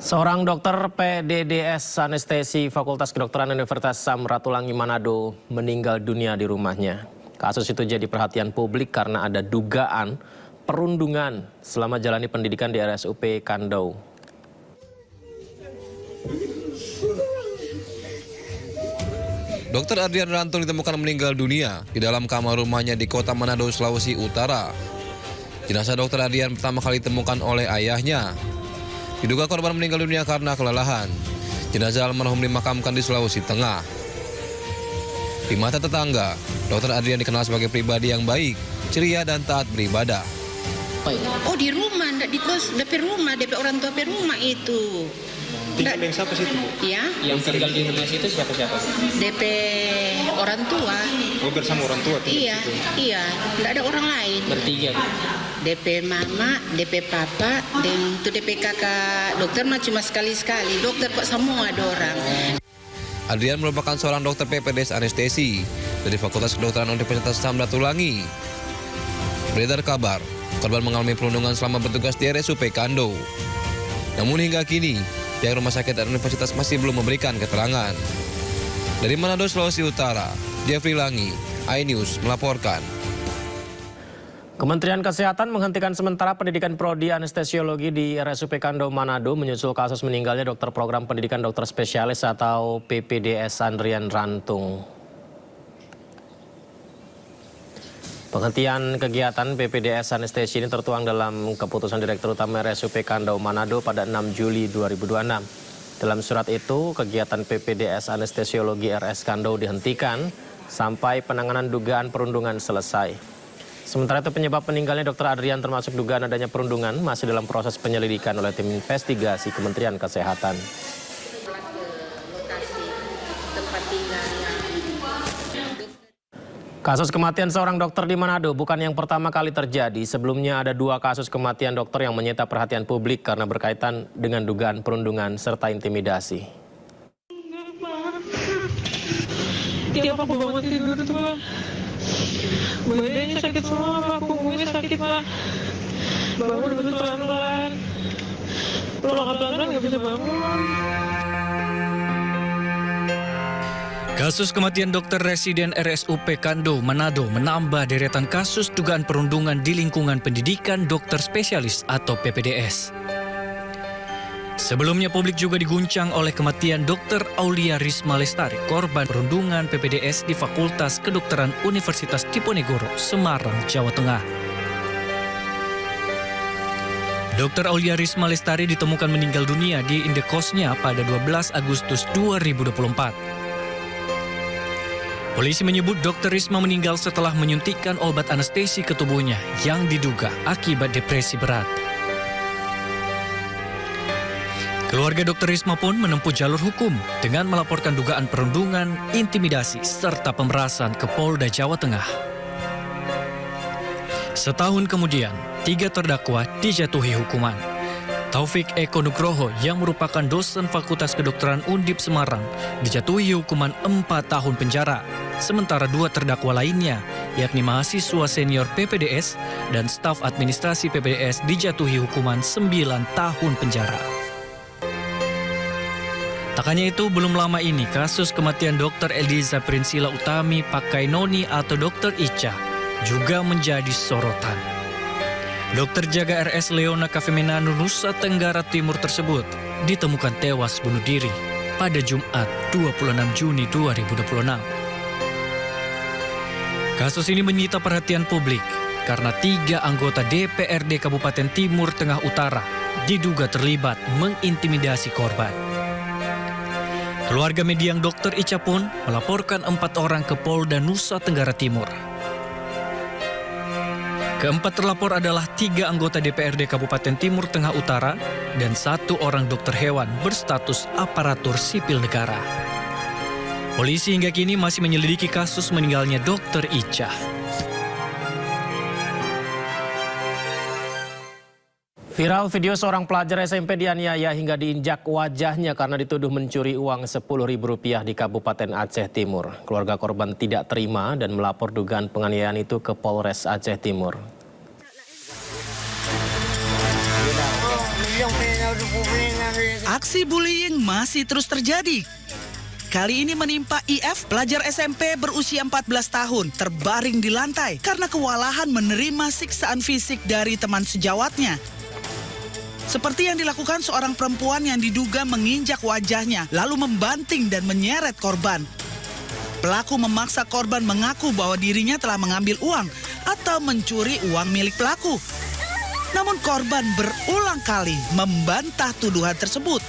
Seorang dokter PDDS anestesi Fakultas Kedokteran Universitas Samratulangi Manado meninggal dunia di rumahnya. Kasus itu jadi perhatian publik karena ada dugaan perundungan selama jalani pendidikan di RSUP Kandau. Dr. Adrian Rantung ditemukan meninggal dunia di dalam kamar rumahnya di kota Manado, Sulawesi Utara. Jenazah Dr. Adrian pertama kali ditemukan oleh ayahnya. Diduga korban meninggal dunia karena kelelahan. Jenazah almarhum dimakamkan di Sulawesi Tengah. Di mata tetangga, Dr. Adrian dikenal sebagai pribadi yang baik, ceria dan taat beribadah. Oh, di rumah, enggak di kos, DP rumah, DP orang tua DP rumah itu. Tinggal yang siapa situ? Ya. Yang tinggal di rumah situ siapa-siapa? DP orang tua. Oh, bersama orang tua? Iya, iya, enggak ada orang lain. Bertiga? DP mama, DP papa, dan itu DP kakak. Dokter mah cuma sekali-sekali, dokter kok semua ada orang. Adrian merupakan seorang dokter PPDS anestesi dari Fakultas Kedokteran Universitas Samratulangi. Beredar kabar, korban mengalami perundungan selama bertugas di RSUP Kandau. Namun hingga kini, pihak rumah sakit dan universitas masih belum memberikan keterangan. Dari Manado, Sulawesi Utara, Jeffrey Langi, iNews melaporkan. Kementerian Kesehatan menghentikan sementara pendidikan prodi anestesiologi di RSUP Kandau Manado menyusul kasus meninggalnya dokter program pendidikan dokter spesialis atau PPDS Adrian Rantung. Penghentian kegiatan PPDS anestesi ini tertuang dalam keputusan Direktur Utama RSUP Kandau Manado pada 6 Juli 2026. Dalam surat itu, kegiatan PPDS anestesiologi RS Kandau dihentikan sampai penanganan dugaan perundungan selesai. Sementara itu penyebab meninggalnya Dr. Adrian termasuk dugaan adanya perundungan masih dalam proses penyelidikan oleh tim investigasi Kementerian Kesehatan. Kasus kematian seorang dokter di Manado bukan yang pertama kali terjadi. Sebelumnya ada 2 kasus kematian dokter yang menyita perhatian publik karena berkaitan dengan dugaan perundungan serta intimidasi. Tiap aku bangun tidur tuh Pak, badannya sakit semua Pak, punggungnya sakit Pak. Bangun harus pelan-pelan, kalau nggak pelan-pelan nggak bisa bangun. Kasus kematian dokter residen RSUP Kandau Manado menambah deretan kasus dugaan perundungan di lingkungan pendidikan dokter spesialis atau PPDS. Sebelumnya publik juga diguncang oleh kematian Dr. Aulia Risma Lestari, korban perundungan PPDS di Fakultas Kedokteran Universitas Diponegoro, Semarang, Jawa Tengah. Dr. Aulia Risma Lestari ditemukan meninggal dunia di indekosnya pada 12 Agustus 2024. Polisi menyebut Dr. Risma meninggal setelah menyuntikkan obat anestesi ke tubuhnya yang diduga akibat depresi berat. Keluarga Dr. Risma pun menempuh jalur hukum dengan melaporkan dugaan perundungan, intimidasi, serta pemerasan ke Polda Jawa Tengah. Setahun kemudian, 3 terdakwa dijatuhi hukuman. Taufik Eko Nugroho yang merupakan dosen Fakultas Kedokteran Undip Semarang dijatuhi hukuman 4 tahun penjara. Sementara 2 terdakwa lainnya, yakni mahasiswa senior PPDS dan staf administrasi PPDS dijatuhi hukuman 9 tahun penjara. Tak hanya itu, belum lama ini kasus kematian Dr. Eliza Prinsila Utami Pakainoni atau Dr. Ica juga menjadi sorotan. Dokter jaga RS Leona Kafemenanu Nusa Tenggara Timur tersebut ditemukan tewas bunuh diri pada Jumat 26 Juni 2026. Kasus ini menyita perhatian publik karena 3 anggota DPRD Kabupaten Timur Tengah Utara diduga terlibat mengintimidasi korban. Keluarga mendiang Dr. Ica pun melaporkan 4 orang ke Polda Nusa Tenggara Timur. Keempat terlapor adalah 3 anggota DPRD Kabupaten Timur Tengah Utara dan 1 orang dokter hewan berstatus aparatur sipil negara. Polisi hingga kini masih menyelidiki kasus meninggalnya Dr. Ica. Viral video seorang pelajar SMP dianiaya hingga diinjak wajahnya karena dituduh mencuri uang Rp10.000 di Kabupaten Aceh Timur. Keluarga korban tidak terima dan melapor dugaan penganiayaan itu ke Polres Aceh Timur. Yung pinaupo na Aksi bullying masih terus terjadi. Kali ini menimpa IF, pelajar SMP berusia 14 tahun, terbaring di lantai karena kewalahan menerima siksaan fisik dari teman sejawatnya. Seperti yang dilakukan seorang perempuan yang diduga menginjak wajahnya, lalu membanting dan menyeret korban. Pelaku memaksa korban mengaku bahwa dirinya telah mengambil uang atau mencuri uang milik pelaku. Namun korban berulang kali membantah tuduhan tersebut.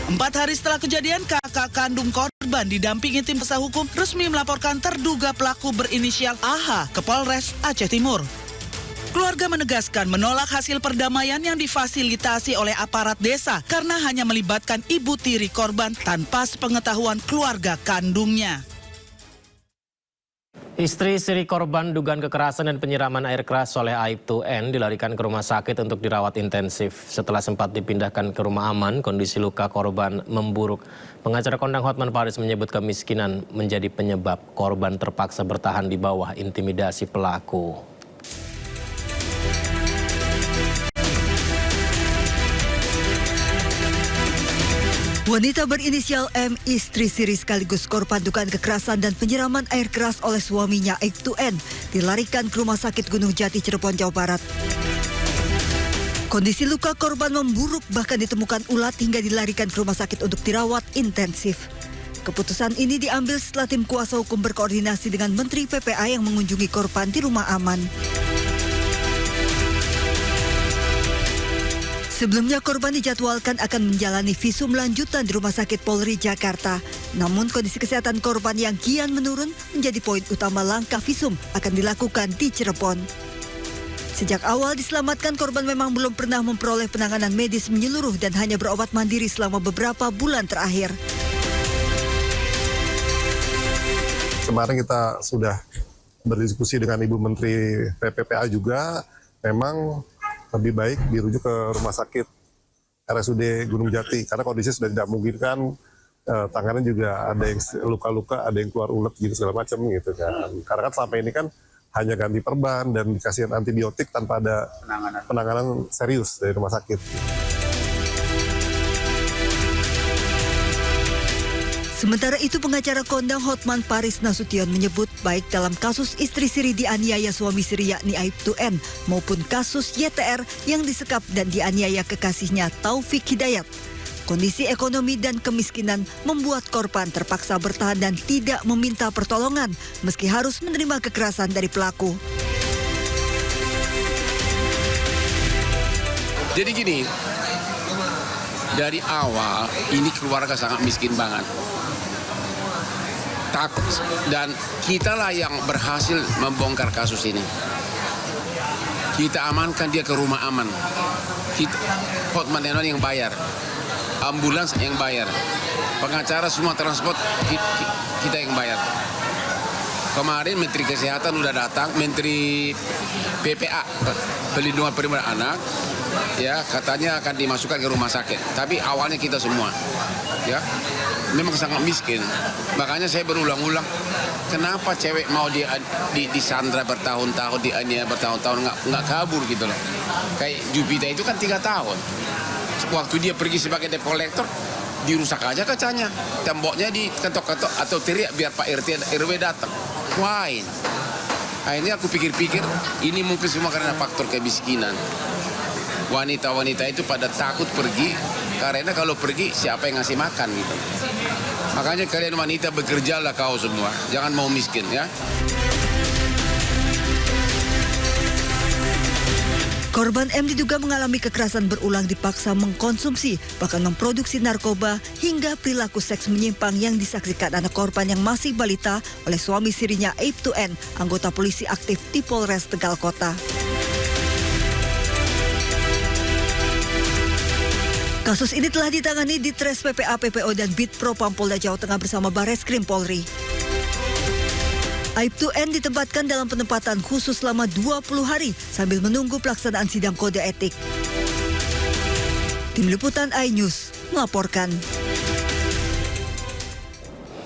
4 hari setelah kejadian, kakak kandung korban didampingi tim kuasa hukum resmi melaporkan terduga pelaku berinisial AH ke Polres Aceh Timur. Keluarga menegaskan menolak hasil perdamaian yang difasilitasi oleh aparat desa karena hanya melibatkan ibu tiri korban tanpa sepengetahuan keluarga kandungnya. Istri siri korban dugaan kekerasan dan penyiraman air keras oleh Aibtu N dilarikan ke rumah sakit untuk dirawat intensif. Setelah sempat dipindahkan ke rumah aman, kondisi luka korban memburuk. Pengacara kondang Hotman Paris menyebut kemiskinan menjadi penyebab korban terpaksa bertahan di bawah intimidasi pelaku. Wanita berinisial M, istri siri sekaligus korban dugaan kekerasan dan penyiraman air keras oleh suaminya Aibtu N, dilarikan ke Rumah Sakit Gunung Jati, Cirebon, Jawa Barat. Kondisi luka korban memburuk, bahkan ditemukan ulat hingga dilarikan ke rumah sakit untuk dirawat intensif. Keputusan ini diambil setelah tim kuasa hukum berkoordinasi dengan Menteri PPA yang mengunjungi korban di rumah aman. Sebelumnya korban dijadwalkan akan menjalani visum lanjutan di Rumah Sakit Polri Jakarta. Namun kondisi kesehatan korban yang kian menurun menjadi poin utama langkah visum akan dilakukan di Cirebon. Sejak awal diselamatkan, korban memang belum pernah memperoleh penanganan medis menyeluruh dan hanya berobat mandiri selama beberapa bulan terakhir. Kemarin kita sudah berdiskusi dengan Ibu Menteri PPPA juga, memang lebih baik dirujuk ke rumah sakit RSUD Gunung Jati karena kondisinya sudah tidak memungkinkan, tangannya juga ada yang luka-luka, ada yang keluar ulet gitu segala macam gitu kan. Karena kan selama ini kan hanya ganti perban dan dikasih antibiotik tanpa ada penanganan serius dari rumah sakit. Sementara itu, pengacara kondang Hotman Paris Nasution menyebut baik dalam kasus istri siri dianiaya suami siri yakni Aibtu N maupun kasus YTR yang disekap dan dianiaya kekasihnya Taufik Hidayat, kondisi ekonomi dan kemiskinan membuat korban terpaksa bertahan dan tidak meminta pertolongan meski harus menerima kekerasan dari pelaku. Jadi gini, dari awal ini keluarga sangat miskin banget. Takut, dan kitalah yang berhasil membongkar kasus ini. Kita amankan dia ke rumah aman. Hotman yang bayar, ambulans yang bayar, pengacara semua transport kita yang bayar. Kemarin Menteri Kesehatan udah datang, Menteri PPA, Pelindungan Perempuan Anak, ya katanya akan dimasukkan ke rumah sakit. Tapi awalnya kita semua, ya. Memang sangat miskin. Makanya saya berulang-ulang, kenapa cewek mau disandra bertahun-tahun, dianiaya bertahun-tahun, nggak kabur gitu loh. Kayak Jupiter itu kan 3 tahun. Waktu dia pergi sebagai debt collector, dirusak aja kacanya. Temboknya diketok-ketok atau teriak biar Pak RT RW datang. Why? Akhirnya aku pikir-pikir, ini mungkin semua karena faktor kemiskinan. Wanita-wanita itu pada takut pergi, karena kalau pergi siapa yang ngasih makan gitu. Makanya kalian wanita bekerjalah kau semua, jangan mau miskin ya. Korban M diduga mengalami kekerasan berulang, dipaksa mengkonsumsi, bahkan memproduksi narkoba hingga perilaku seks menyimpang yang disaksikan anak korban yang masih balita oleh suami sirinya Aibtu N, anggota polisi aktif di Polres Tegal Kota. Kasus ini telah ditangani di Tres PPA, PPO, dan Bitpro Pampolda Jawa Tengah bersama Bareskrim Polri. Aibtu N ditempatkan dalam penempatan khusus selama 20 hari sambil menunggu pelaksanaan sidang kode etik. Tim Liputan iNews melaporkan.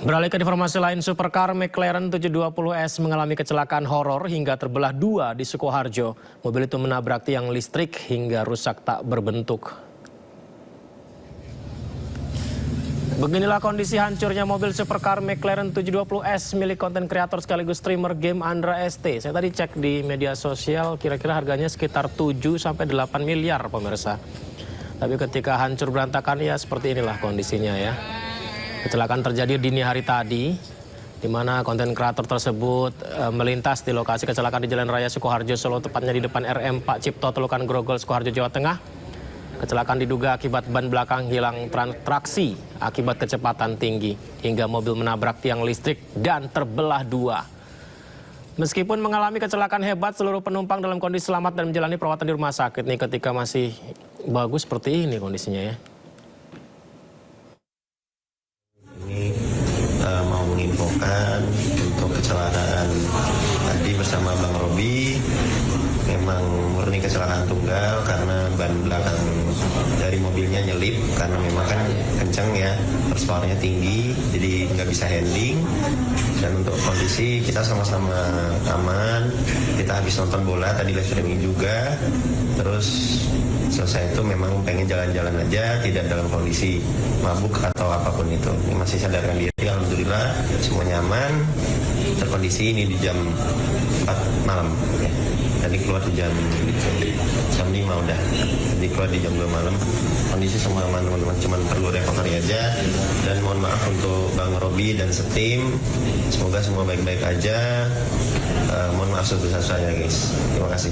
Beralih ke informasi lain, supercar McLaren 720S mengalami kecelakaan horor hingga terbelah 2 di Sukoharjo. Mobil itu menabrak tiang listrik hingga rusak tak berbentuk. Beginilah kondisi hancurnya mobil supercar McLaren 720S milik konten kreator sekaligus streamer game Andra ST. Saya tadi cek di media sosial, kira-kira harganya sekitar 7-8 miliar pemirsa. Tapi ketika hancur berantakan ya seperti inilah kondisinya ya. Kecelakaan terjadi dini hari tadi, di mana konten kreator tersebut melintas di lokasi kecelakaan di Jalan Raya Sukoharjo, Solo, tepatnya di depan RM Pak Cipto, Telukan Grogol, Sukoharjo, Jawa Tengah. Kecelakaan diduga akibat ban belakang hilang traksi akibat kecepatan tinggi hingga mobil menabrak tiang listrik dan terbelah dua. Meskipun mengalami kecelakaan hebat, seluruh penumpang dalam kondisi selamat dan menjalani perawatan di rumah sakit nih ketika masih bagus seperti ini kondisinya ya. Ini mau menginfokan untuk kecelakaan tadi bersama Bang Robi. Memang murni kecelakaan tunggal karena ban belakang dari mobilnya nyelip karena memang kan kenceng ya, horsepowernya tinggi, jadi nggak bisa handling. Dan untuk kondisi kita sama-sama aman, kita habis nonton bola tadi live streaming juga, terus selesai itu memang pengen jalan-jalan aja, tidak dalam kondisi mabuk atau apapun itu. Ini masih sadarkan diri, alhamdulillah semuanya aman. Terkondisi ini di jam 4 malam ya. Tadi keluar di jam 5 udah, jadi keluar di jam 2 malam. Kondisi semua aman teman-teman, cuman perlu recovery aja. Dan mohon maaf untuk Bang Robi dan setim, semoga semua baik-baik aja. Mohon maaf sebesar saya guys, terima kasih.